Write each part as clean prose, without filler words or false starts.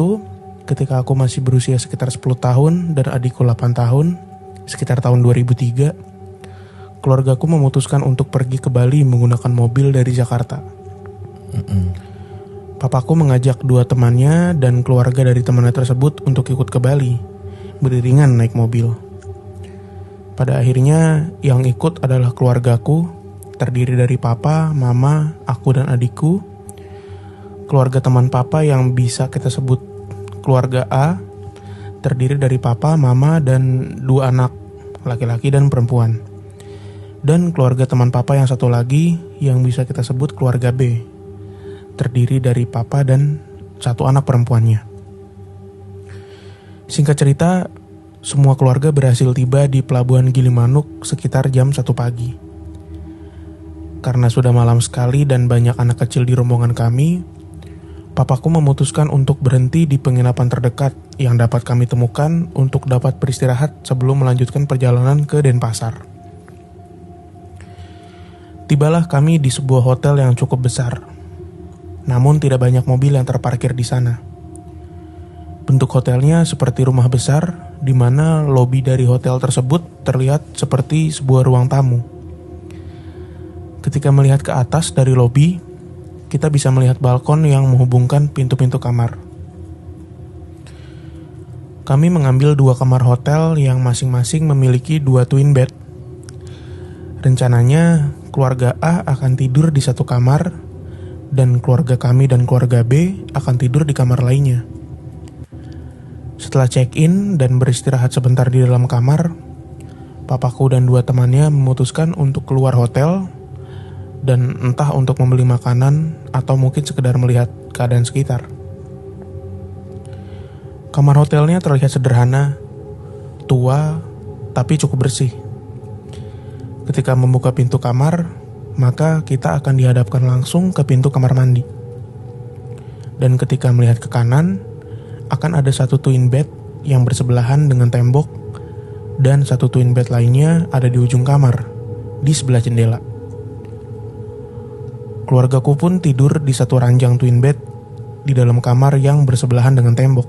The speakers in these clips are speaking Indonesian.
itu, ketika aku masih berusia sekitar 10 tahun dan adikku 8 tahun, sekitar tahun 2003, keluargaku memutuskan untuk pergi ke Bali menggunakan mobil dari Jakarta. Papaku mengajak 2 temannya dan keluarga dari temannya tersebut untuk ikut ke Bali, beriringan naik mobil. Pada akhirnya yang ikut adalah keluargaku, terdiri dari papa, mama, aku dan adikku. Keluarga teman papa yang bisa kita sebut keluarga A, terdiri dari papa, mama, dan 2 anak, laki-laki dan perempuan. Dan keluarga teman papa yang satu lagi yang bisa kita sebut keluarga B, terdiri dari papa dan 1 anak perempuannya. Singkat cerita, semua keluarga berhasil tiba di Pelabuhan Gilimanuk sekitar jam 1 pagi. Karena sudah malam sekali dan banyak anak kecil di rombongan kami, papaku memutuskan untuk berhenti di penginapan terdekat yang dapat kami temukan untuk dapat beristirahat sebelum melanjutkan perjalanan ke Denpasar. Tibalah kami di sebuah hotel yang cukup besar, namun tidak banyak mobil yang terparkir di sana. Bentuk hotelnya seperti rumah besar, di mana lobi dari hotel tersebut terlihat seperti sebuah ruang tamu. Ketika melihat ke atas dari lobi, kita bisa melihat balkon yang menghubungkan pintu-pintu kamar. Kami mengambil 2 kamar hotel yang masing-masing memiliki 2 twin bed. Rencananya, keluarga A akan tidur di 1 kamar, dan keluarga kami dan keluarga B akan tidur di kamar lainnya. Setelah check-in dan beristirahat sebentar di dalam kamar, papaku dan 2 temannya memutuskan untuk keluar hotel, dan entah untuk membeli makanan atau mungkin sekedar melihat keadaan sekitar. Kamar hotelnya terlihat sederhana, tua, tapi cukup bersih. Ketika membuka pintu kamar, maka kita akan dihadapkan langsung ke pintu kamar mandi. Dan ketika melihat ke kanan, akan ada 1 twin bed yang bersebelahan dengan tembok, dan 1 twin bed lainnya ada di ujung kamar, di sebelah jendela. Keluargaku pun tidur di 1 ranjang twin bed di dalam kamar yang bersebelahan dengan tembok.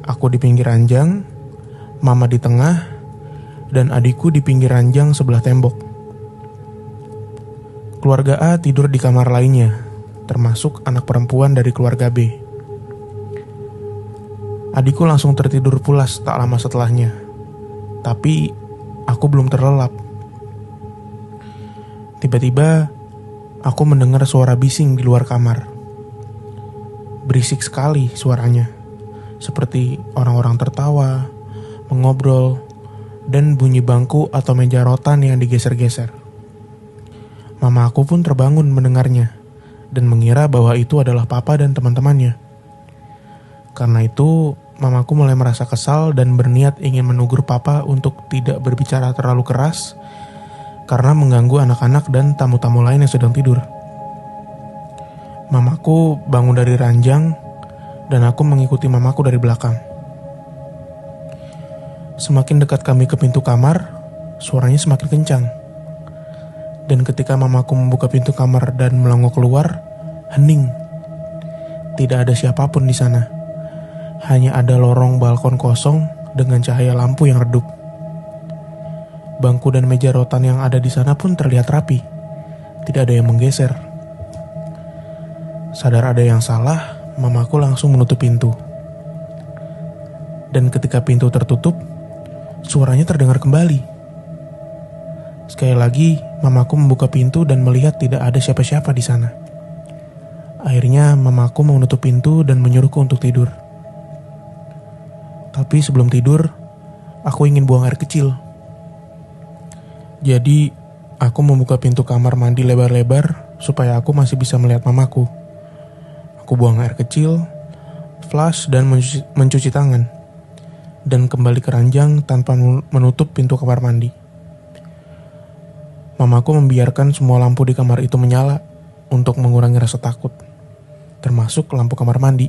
Aku di pinggir ranjang, mama di tengah, dan adikku di pinggir ranjang sebelah tembok. Keluarga A tidur di kamar lainnya, termasuk anak perempuan dari keluarga B. Adikku langsung tertidur pulas tak lama setelahnya, tapi aku belum terlelap. Tiba-tiba, aku mendengar suara bising di luar kamar. Berisik sekali suaranya, seperti orang-orang tertawa, mengobrol, dan bunyi bangku atau meja rotan yang digeser-geser. Mama aku pun terbangun mendengarnya, dan mengira bahwa itu adalah papa dan teman-temannya. Karena itu, mamaku mulai merasa kesal dan berniat ingin menegur papa untuk tidak berbicara terlalu keras, karena mengganggu anak-anak dan tamu-tamu lain yang sedang tidur. Mamaku bangun dari ranjang, dan aku mengikuti mamaku dari belakang. Semakin dekat kami ke pintu kamar, suaranya semakin kencang. Dan ketika mamaku membuka pintu kamar dan melongo keluar, hening. Tidak ada siapapun di sana. Hanya ada lorong balkon kosong dengan cahaya lampu yang redup. Bangku dan meja rotan yang ada di sana pun terlihat rapi. Tidak ada yang menggeser. Sadar ada yang salah, mamaku langsung menutup pintu. Dan ketika pintu tertutup, suaranya terdengar kembali. Sekali lagi, mamaku membuka pintu dan melihat tidak ada siapa-siapa di sana. Akhirnya, mamaku menutup pintu dan menyuruhku untuk tidur. Tapi sebelum tidur, aku ingin buang air kecil. Jadi, aku membuka pintu kamar mandi lebar-lebar supaya aku masih bisa melihat mamaku. Aku buang air kecil, flush, dan mencuci tangan. Dan kembali ke ranjang tanpa menutup pintu kamar mandi. Mamaku membiarkan semua lampu di kamar itu menyala untuk mengurangi rasa takut, termasuk lampu kamar mandi.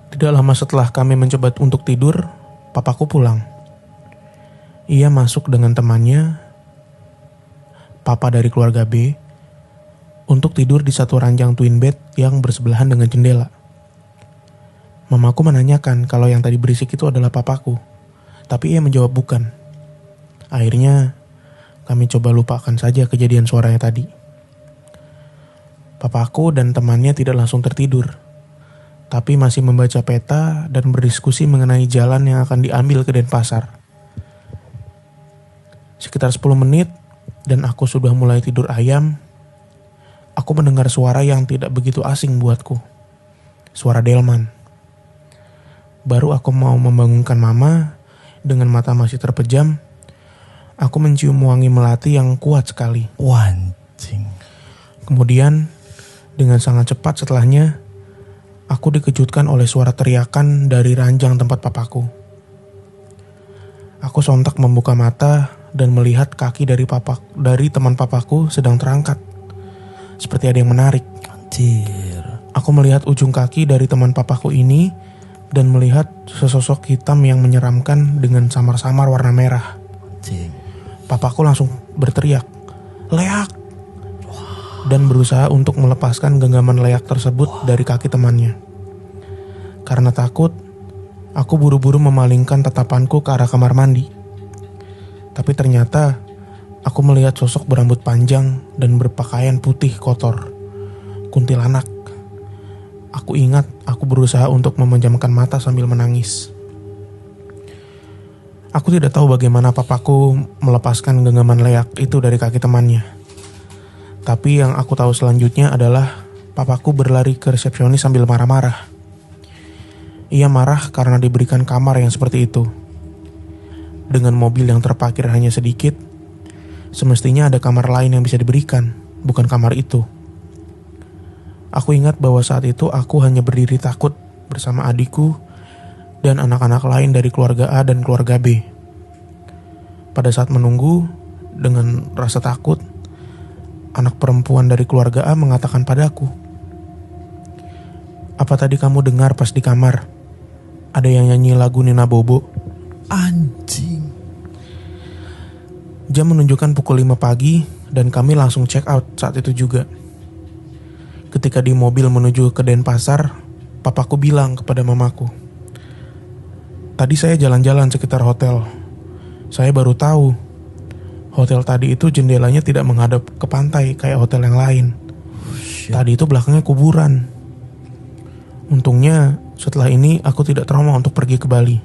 Tidak lama setelah kami mencoba untuk tidur, papaku pulang. Ia masuk dengan temannya, papa dari keluarga B, untuk tidur di satu ranjang twin bed yang bersebelahan dengan jendela. Mamaku menanyakan kalau yang tadi berisik itu adalah papaku, tapi ia menjawab bukan. Akhirnya kami coba lupakan saja kejadian suaranya tadi. Papaku dan temannya tidak langsung tertidur, tapi masih membaca peta dan berdiskusi mengenai jalan yang akan diambil ke Denpasar. Sekitar 10 menit dan aku sudah mulai tidur ayam. Aku mendengar suara yang tidak begitu asing buatku. Suara delman. Baru aku mau membangunkan mama, dengan mata masih terpejam, aku mencium wangi melati yang kuat sekali. Wancing. Kemudian, dengan sangat cepat setelahnya, aku dikejutkan oleh suara teriakan dari ranjang tempat papaku. Aku sontak membuka mata dan melihat kaki dari teman papaku sedang terangkat. Seperti ada yang menarik. Anjir. Aku melihat ujung kaki dari teman papaku ini dan melihat sesosok hitam yang menyeramkan dengan samar-samar warna merah. Anjing. Papaku langsung berteriak, "Leak!" Dan berusaha untuk melepaskan genggaman leak tersebut dari kaki temannya. Karena takut, aku buru-buru memalingkan tatapanku ke arah kamar mandi. Tapi ternyata aku melihat sosok berambut panjang dan berpakaian putih kotor. Kuntilanak. Aku ingat aku berusaha untuk memejamkan mata sambil menangis. Aku tidak tahu bagaimana papaku melepaskan genggaman leak itu dari kaki temannya. Tapi yang aku tahu selanjutnya adalah papaku berlari ke resepsionis sambil marah-marah. Ia marah karena diberikan kamar yang seperti itu. Dengan mobil yang terparkir hanya sedikit, semestinya ada kamar lain yang bisa diberikan, bukan kamar itu. Aku ingat bahwa saat itu aku hanya berdiri takut bersama adikku dan anak-anak lain dari keluarga A dan keluarga B. Pada saat menunggu, dengan rasa takut, anak perempuan dari keluarga A mengatakan padaku, "Apa tadi kamu dengar pas di kamar? Ada yang nyanyi lagu Nina Bobo?" Anjing. Jam menunjukkan pukul 5 pagi dan kami langsung check out saat itu juga. Ketika di mobil menuju ke Denpasar, papaku bilang kepada mamaku, "Tadi saya jalan-jalan sekitar hotel. Saya baru tahu, hotel tadi itu jendelanya tidak menghadap ke pantai kayak hotel yang lain. Tadi itu belakangnya kuburan. Untungnya setelah ini aku tidak trauma untuk pergi ke Bali."